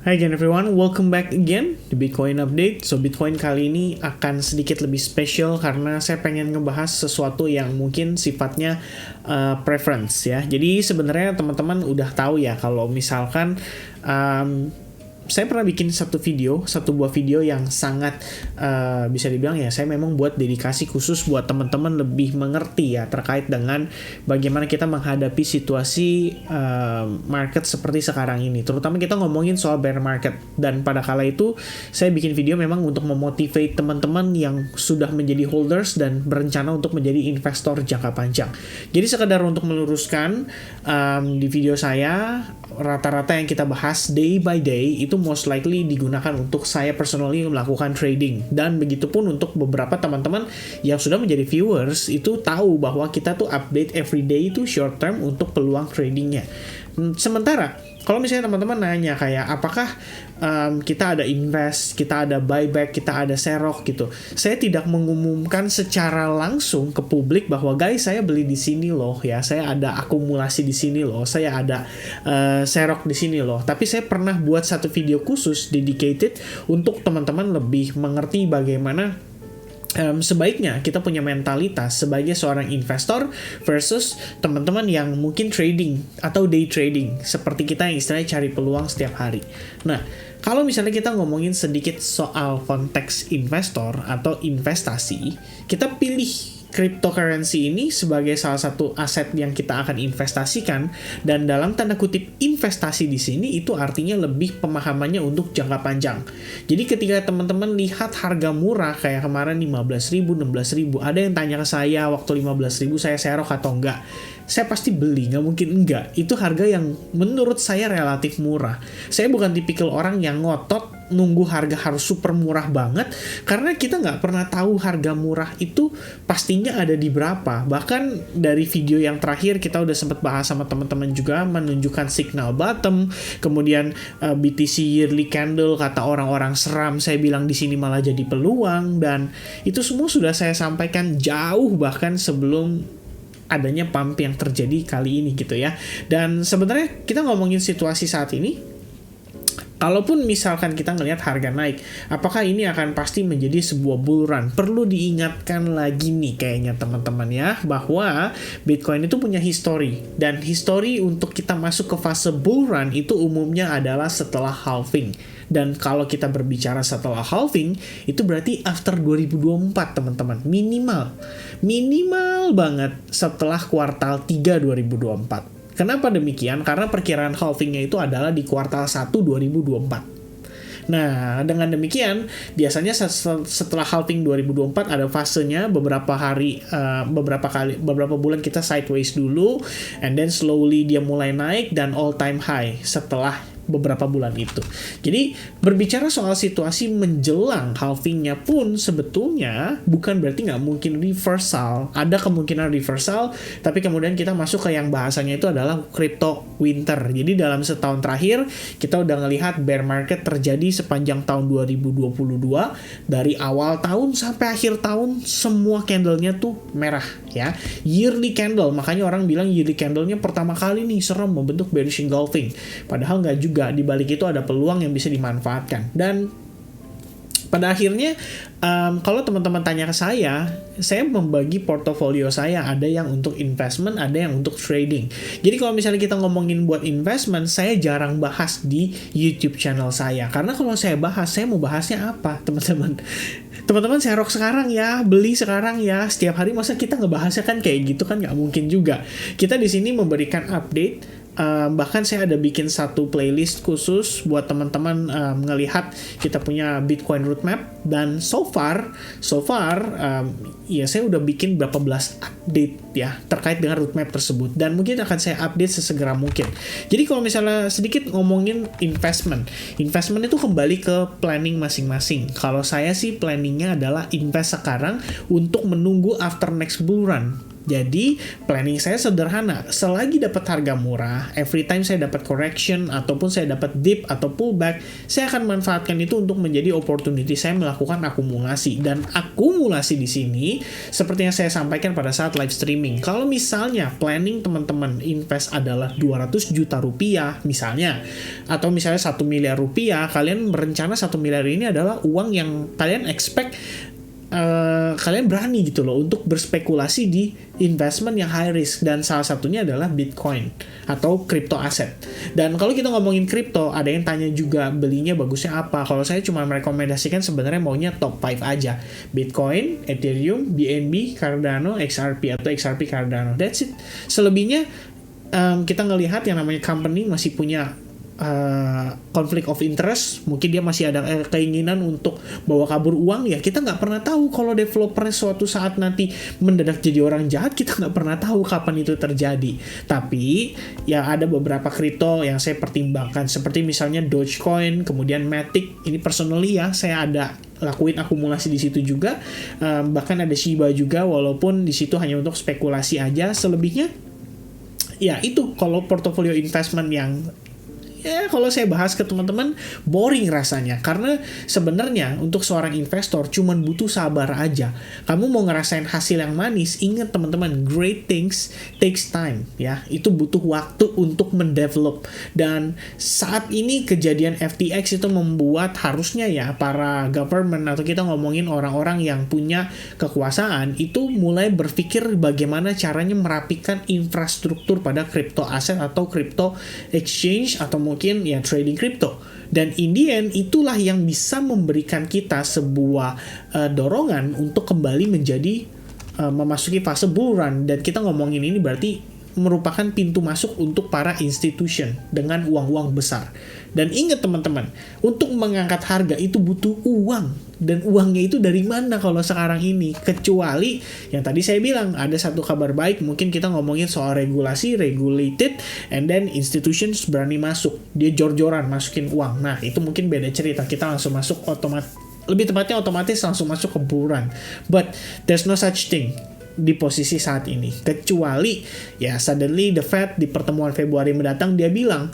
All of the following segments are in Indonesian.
Hi again everyone, welcome back again di Bitcoin Update. So Bitcoin kali ini akan sedikit lebih spesial karena saya pengen ngebahas sesuatu yang mungkin sifatnya preference ya. Jadi sebenarnya teman-teman udah tahu ya kalau misalkan saya pernah bikin satu buah video yang sangat bisa dibilang ya, saya memang buat dedikasi khusus buat teman-teman lebih mengerti ya terkait dengan bagaimana kita menghadapi situasi market seperti sekarang ini. Terutama kita ngomongin soal bear market, dan pada kala itu saya bikin video memang untuk memotivate teman-teman yang sudah menjadi holders dan berencana untuk menjadi investor jangka panjang. Jadi sekedar untuk meluruskan, di video saya rata-rata yang kita bahas day by day itu most likely digunakan untuk saya personally melakukan trading, dan begitupun untuk beberapa teman-teman yang sudah menjadi viewers itu tahu bahwa kita tuh update everyday itu short term untuk peluang tradingnya. Sementara kalau misalnya teman-teman nanya kayak apakah kita ada invest, kita ada buyback, kita ada serok gitu, saya tidak mengumumkan secara langsung ke publik bahwa guys saya beli di sini loh ya, saya ada akumulasi di sini loh, saya ada serok di sini loh. Tapi saya pernah buat satu video khusus dedicated untuk teman-teman lebih mengerti bagaimana sebaiknya kita punya mentalitas sebagai seorang investor versus teman-teman yang mungkin trading atau day trading seperti kita yang istilahnya cari peluang setiap hari. Nah, kalau misalnya kita ngomongin sedikit soal konteks investor atau investasi, kita pilih cryptocurrency ini sebagai salah satu aset yang kita akan investasikan, dan dalam tanda kutip investasi di sini itu artinya lebih pemahamannya untuk jangka panjang. Jadi ketika teman-teman lihat harga murah kayak kemarin 15.000, 16.000, ada yang tanya ke saya waktu 15.000 saya serok atau enggak. Saya pasti beli, nggak mungkin enggak. Itu harga yang menurut saya relatif murah. Saya bukan tipikal orang yang ngotot nunggu harga harus super murah banget, karena kita nggak pernah tahu harga murah itu pastinya ada di berapa. Bahkan dari video yang terakhir kita udah sempat bahas sama teman-teman juga menunjukkan signal bottom, kemudian BTC yearly candle kata orang-orang seram, saya bilang di sini malah jadi peluang, dan itu semua sudah saya sampaikan jauh bahkan sebelum adanya pump yang terjadi kali ini gitu ya. Dan sebenarnya kita ngomongin situasi saat ini, kalaupun misalkan kita ngelihat harga naik, apakah ini akan pasti menjadi sebuah bull run? Perlu diingatkan lagi nih kayaknya teman-teman ya, bahwa Bitcoin itu punya history, dan history untuk kita masuk ke fase bull run itu umumnya adalah setelah halving. Dan kalau kita berbicara setelah halving, itu berarti after 2024 teman-teman. Minimal banget setelah kuartal 3 2024. Kenapa demikian? Karena perkiraan halvingnya itu adalah di kuartal 1 2024. Nah, dengan demikian, biasanya setelah halving 2024 ada fasenya beberapa bulan kita sideways dulu, and then slowly dia mulai naik dan all time high setelah beberapa bulan itu. Jadi berbicara soal situasi menjelang halvingnya pun sebetulnya bukan berarti nggak mungkin reversal. Ada kemungkinan reversal, tapi kemudian kita masuk ke yang bahasanya itu adalah crypto winter. Jadi dalam setahun terakhir kita udah ngelihat bear market terjadi sepanjang tahun 2022, dari awal tahun sampai akhir tahun semua candlenya tuh merah ya. Yearly candle, makanya orang bilang yearly candlenya pertama kali nih serem membentuk bearish engulfing. Padahal nggak juga, di balik itu ada peluang yang bisa dimanfaatkan. Dan pada akhirnya kalau teman-teman tanya ke saya membagi portofolio saya, ada yang untuk investment, ada yang untuk trading. Jadi kalau misalnya kita ngomongin buat investment, saya jarang bahas di YouTube channel saya, karena kalau saya bahas, saya mau bahasnya apa teman-teman? Teman-teman serok sekarang ya, beli sekarang ya, setiap hari masa kita ngebahasnya kan kayak gitu kan, nggak mungkin juga. Kita di sini memberikan update. Bahkan saya ada bikin satu playlist khusus buat teman-teman ngelihat kita punya Bitcoin roadmap, dan so far ya saya udah bikin berapa belas update ya terkait dengan roadmap tersebut, dan mungkin akan saya update sesegera mungkin. Jadi kalau misalnya sedikit ngomongin investment itu kembali ke planning masing-masing. Kalau saya sih planningnya adalah invest sekarang untuk menunggu after next bull run. Jadi planning saya sederhana, selagi dapat harga murah, every time saya dapat correction ataupun saya dapat dip atau pullback, saya akan manfaatkan itu untuk menjadi opportunity saya melakukan akumulasi. Dan akumulasi di sini seperti yang saya sampaikan pada saat live streaming. Kalau misalnya planning teman-teman invest adalah 200 juta rupiah misalnya, atau misalnya 1 miliar rupiah, kalian berencana 1 miliar ini adalah uang yang kalian expect kalian berani gitu loh untuk berspekulasi di investment yang high risk, dan salah satunya adalah Bitcoin atau crypto aset. Dan kalau kita ngomongin crypto, ada yang tanya juga belinya bagusnya apa. Kalau saya cuma merekomendasikan sebenarnya maunya top 5 aja. Bitcoin, Ethereum, BNB, Cardano, XRP atau XRP Cardano. That's it. Selebihnya kita ngelihat yang namanya company masih punya conflict of interest, mungkin dia masih ada keinginan untuk bawa kabur uang, ya kita nggak pernah tahu. Kalau developer suatu saat nanti mendadak jadi orang jahat, kita nggak pernah tahu kapan itu terjadi. Tapi ya ada beberapa kripto yang saya pertimbangkan, seperti misalnya Dogecoin, kemudian Matic. Ini personally ya, saya ada lakuin akumulasi di situ juga, bahkan ada Shiba juga, walaupun di situ hanya untuk spekulasi aja. Selebihnya ya itu kalau portofolio investment yang kalau saya bahas ke teman-teman boring rasanya, karena sebenarnya untuk seorang investor cuman butuh sabar aja. Kamu mau ngerasain hasil yang manis, ingat teman-teman, great things takes time ya. Itu butuh waktu untuk mendevelop. Dan saat ini kejadian FTX itu membuat harusnya ya para government atau kita ngomongin orang-orang yang punya kekuasaan itu mulai berpikir bagaimana caranya merapikan infrastruktur pada crypto aset atau crypto exchange atau mungkin ya trading crypto. Dan in the end itulah yang bisa memberikan kita sebuah dorongan untuk kembali menjadi memasuki fase bull run. Dan kita ngomongin ini berarti merupakan pintu masuk untuk para institution dengan uang-uang besar. Dan ingat teman-teman, untuk mengangkat harga itu butuh uang. Dan uangnya itu dari mana kalau sekarang ini? Kecuali yang tadi saya bilang, ada satu kabar baik, mungkin kita ngomongin soal regulasi, regulated, and then institutions berani masuk. Dia jor-joran masukin uang. Nah, itu mungkin beda cerita. Kita langsung masuk lebih tepatnya otomatis langsung masuk ke bull run. But there's no such thing di posisi saat ini. Kecuali ya suddenly the Fed di pertemuan Februari mendatang dia bilang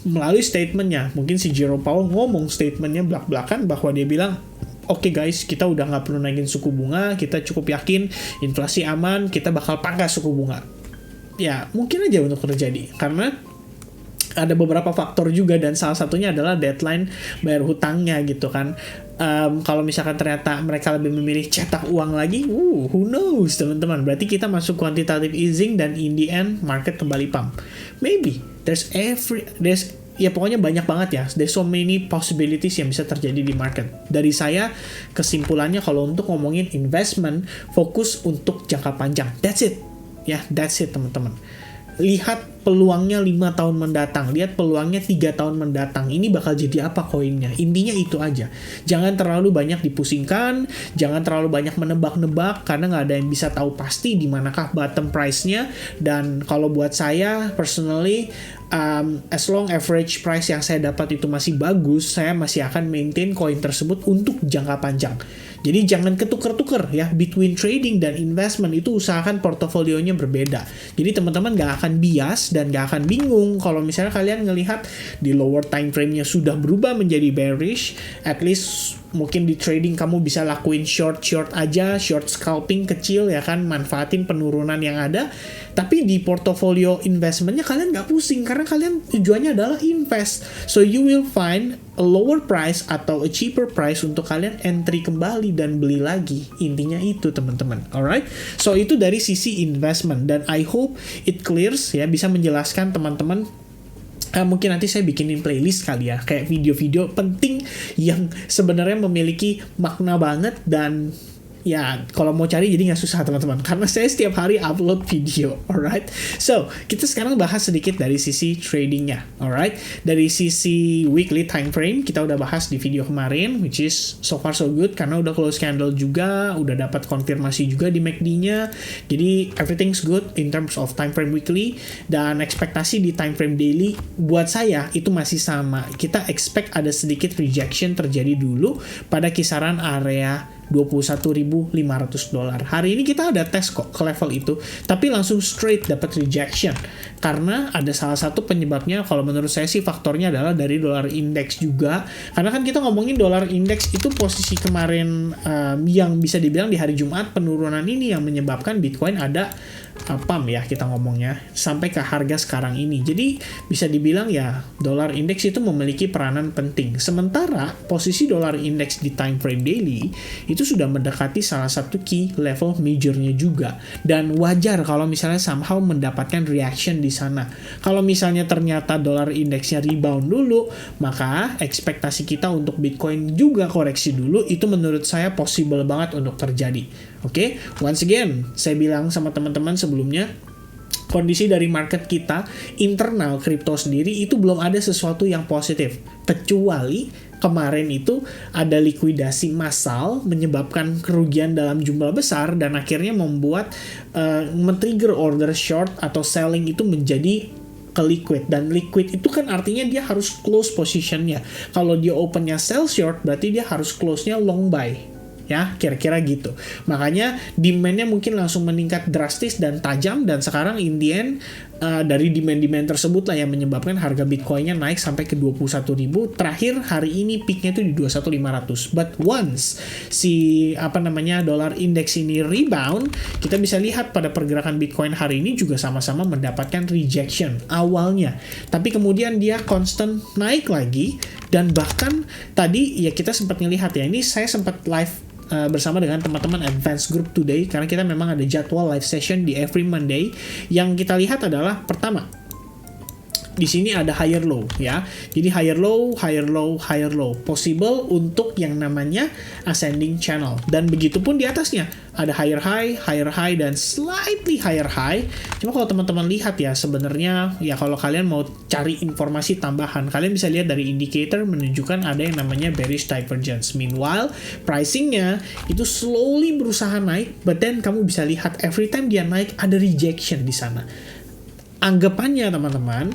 melalui statementnya, mungkin si Jerome Powell ngomong statementnya belak-belakan bahwa dia bilang, oke guys, kita udah nggak perlu naikin suku bunga, kita cukup yakin inflasi aman, kita bakal pangkas suku bunga. Ya mungkin aja untuk terjadi, karena ada beberapa faktor juga, dan salah satunya adalah deadline bayar hutangnya gitu kan. Kalau misalkan ternyata mereka lebih memilih cetak uang lagi, who knows teman-teman, berarti kita masuk quantitative easing dan in the end market kembali pump. Maybe there's ya pokoknya banyak banget ya, there's so many possibilities yang bisa terjadi di market. Dari saya kesimpulannya, kalau untuk ngomongin investment, fokus untuk jangka panjang, that's it ya, that's it teman-teman. Lihat peluangnya 5 tahun mendatang, lihat peluangnya 3 tahun mendatang, ini bakal jadi apa koinnya. Intinya itu aja, jangan terlalu banyak dipusingkan, jangan terlalu banyak menebak-nebak, karena nggak ada yang bisa tahu pasti di manakah bottom price-nya. Dan kalau buat saya personally, as long average price yang saya dapat itu masih bagus, saya masih akan maintain koin tersebut untuk jangka panjang. Jadi jangan ketuker-tuker ya, between trading dan investment itu usahakan portofolionya berbeda. Jadi teman-teman gak akan bias dan gak akan bingung kalau misalnya kalian ngelihat di lower time frame-nya sudah berubah menjadi bearish. At least mungkin di trading kamu bisa lakuin short aja, short scalping kecil ya kan, manfaatin penurunan yang ada. Tapi di portofolio investmentnya kalian gak pusing, karena kalian tujuannya adalah invest. So you will find a lower price atau a cheaper price untuk kalian entry kembali dan beli lagi. Intinya itu teman-teman. Alright, so itu dari sisi investment, dan I hope it clears ya, bisa menjelaskan teman-teman. Mungkin nanti saya bikinin playlist kali ya, kayak video-video penting yang sebenarnya memiliki makna banget. Dan ya kalau mau cari jadi nggak susah teman-teman, karena saya setiap hari upload video. Alright, so kita sekarang bahas sedikit dari sisi tradingnya. Alright, dari sisi weekly time frame kita udah bahas di video kemarin, which is so far so good, karena udah close candle juga, udah dapat konfirmasi juga di MACD-nya. Jadi everything's good in terms of time frame weekly. Dan ekspektasi di time frame daily buat saya itu masih sama. Kita expect ada sedikit rejection terjadi dulu pada kisaran area $21.500. Hari ini kita ada tes kok ke level itu, tapi langsung straight dapat rejection. Karena ada salah satu penyebabnya, kalau menurut saya sih faktornya adalah dari dolar index juga. Karena kan kita ngomongin dolar index itu posisi kemarin yang bisa dibilang di hari Jumat penurunan ini yang menyebabkan Bitcoin ada pump ya kita ngomongnya sampai ke harga sekarang ini. Jadi bisa dibilang ya dolar indeks itu memiliki peranan penting. Sementara posisi dolar indeks di time frame daily itu sudah mendekati salah satu key level majornya juga. Dan wajar kalau misalnya somehow mendapatkan reaction di sana. Kalau misalnya ternyata dolar indeksnya rebound dulu, maka ekspektasi kita untuk Bitcoin juga koreksi dulu, itu menurut saya possible banget untuk terjadi. Oke, once again, saya bilang sama teman-teman sebelumnya, kondisi dari market kita, internal kripto sendiri itu belum ada sesuatu yang positif. Kecuali kemarin itu ada likuidasi massal menyebabkan kerugian dalam jumlah besar dan akhirnya membuat men-trigger order short atau selling itu menjadi ke liquid, dan liquid itu kan artinya dia harus close positionnya. Kalau dia opennya sell short, berarti dia harus close-nya long buy. Ya, kira-kira gitu. Makanya demand-nya mungkin langsung meningkat drastis dan tajam, dan sekarang in the end dari demand-demand tersebut lah yang menyebabkan harga Bitcoin-nya naik sampai ke 21.000. Terakhir hari ini peak-nya itu di 21.500. But once dolar index ini rebound, kita bisa lihat pada pergerakan Bitcoin hari ini juga sama-sama mendapatkan rejection awalnya. Tapi kemudian dia constant naik lagi, dan bahkan tadi ya kita sempat ngelihat ya, ini saya sempat live bersama dengan teman-teman Advanced Group today, karena kita memang ada jadwal live session di every Monday. Yang kita lihat adalah pertama, di sini ada higher low ya. Jadi higher low, higher low, higher low. Possible untuk yang namanya ascending channel. Dan begitu pun di atasnya ada higher high, dan slightly higher high. Cuma kalau teman-teman lihat ya, sebenarnya ya kalau kalian mau cari informasi tambahan, kalian bisa lihat dari indicator menunjukkan ada yang namanya bearish divergence. Meanwhile, pricingnya itu slowly berusaha naik, but then kamu bisa lihat every time dia naik ada rejection di sana. Anggapannya teman-teman,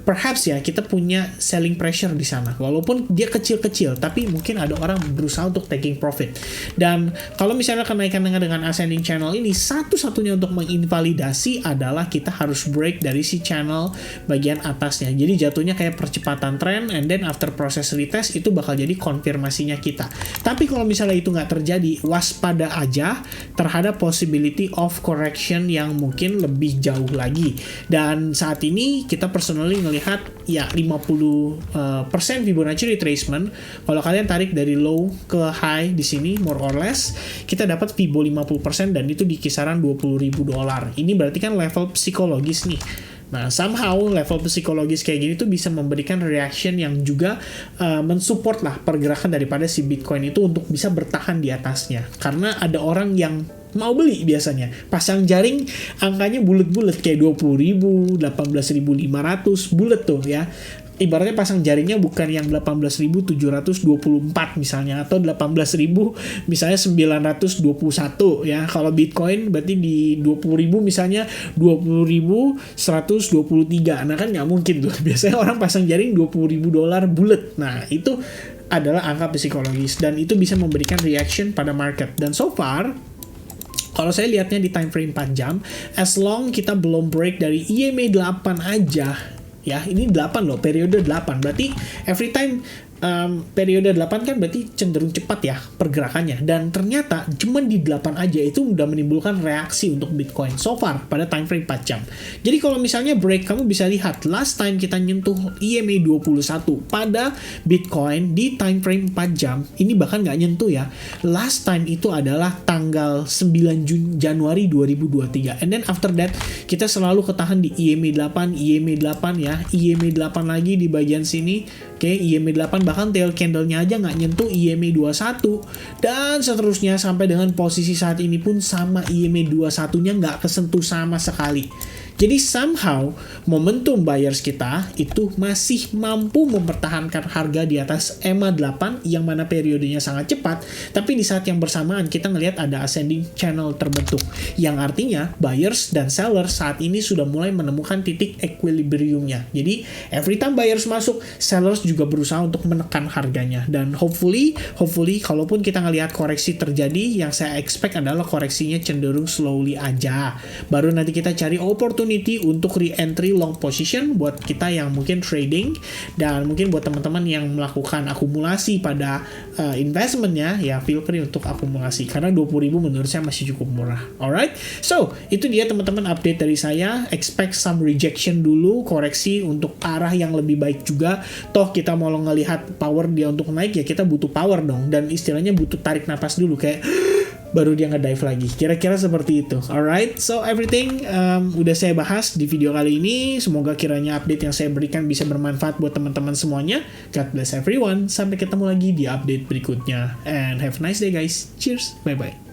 perhaps ya kita punya selling pressure di sana. Walaupun dia kecil-kecil, tapi mungkin ada orang berusaha untuk taking profit. Dan kalau misalnya kenaikan dengan ascending channel ini, satu-satunya untuk menginvalidasi adalah kita harus break dari si channel bagian atasnya. Jadi jatuhnya kayak percepatan tren, and then after proses retest itu bakal jadi konfirmasinya kita. Tapi kalau misalnya itu nggak terjadi, waspada aja terhadap possibility of correction yang mungkin lebih jauh lagi. Dan saat ini kita personally ngelihat ya 50% Fibonacci retracement. Kalau kalian tarik dari low ke high di sini more or less, kita dapat Fibo 50% dan itu di kisaran $20.000. Ini berarti kan level psikologis nih. Nah, somehow level psikologis kayak gini tuh bisa memberikan reaction yang juga mensupport lah pergerakan daripada si Bitcoin itu untuk bisa bertahan di atasnya. Karena ada orang yang mau beli biasanya. Pasang jaring angkanya bulet-bulet kayak 20.000, 18.500, bulet tuh ya. Ibaratnya pasang jaringnya bukan yang 18.724 misalnya, atau 18.000 misalnya 921 ya. Kalau Bitcoin berarti di 20.000 misalnya 20.123. Nah kan nggak mungkin tuh. Biasanya orang pasang jaring $20.000 bulet. Nah itu adalah angka psikologis, dan itu bisa memberikan reaction pada market. Dan so far, kalau saya lihatnya di time frame 4 jam, as long kita belum break dari EMA 8 aja, ya ini 8 loh, periode 8, berarti every time periode 8 kan berarti cenderung cepat ya pergerakannya, dan ternyata cuma di 8 aja itu udah menimbulkan reaksi untuk Bitcoin so far pada time frame 4 jam. Jadi kalau misalnya break, kamu bisa lihat last time kita nyentuh EMA 21 pada Bitcoin di time frame 4 jam, ini bahkan nggak nyentuh ya. Last time itu adalah tanggal 9 Januari 2023, and then after that kita selalu ketahan di EMA 8 ya, EMA 8 lagi di bagian sini. Oke, EMA 8 bahkan tail candle-nya aja nggak nyentuh EMA 21, dan seterusnya sampai dengan posisi saat ini pun sama, EMA 21-nya nggak kesentuh sama sekali. Jadi somehow momentum buyers kita itu masih mampu mempertahankan harga di atas EMA 8 yang mana periodenya sangat cepat, tapi di saat yang bersamaan kita ngelihat ada ascending channel terbentuk, yang artinya buyers dan sellers saat ini sudah mulai menemukan titik equilibriumnya. Jadi every time buyers masuk, sellers juga berusaha untuk menekan harganya. Dan hopefully kalaupun kita ngelihat koreksi terjadi, yang saya expect adalah koreksinya cenderung slowly aja. Baru nanti kita cari opportunity untuk re-entry long position buat kita yang mungkin trading, dan mungkin buat teman-teman yang melakukan akumulasi pada investmentnya, ya feel free untuk akumulasi karena 20.000 menurut saya masih cukup murah. Alright, so itu dia teman-teman update dari saya. Expect some rejection dulu, koreksi untuk arah yang lebih baik juga. Toh kita mau ngelihat power dia untuk naik, ya kita butuh power dong, dan istilahnya butuh tarik napas dulu kayak baru dia nge-dive lagi. Kira-kira seperti itu. Alright, so everything udah saya bahas di video kali ini. Semoga kiranya update yang saya berikan bisa bermanfaat buat teman-teman semuanya. God bless everyone. Sampai ketemu lagi di update berikutnya. And have a nice day guys. Cheers. Bye-bye.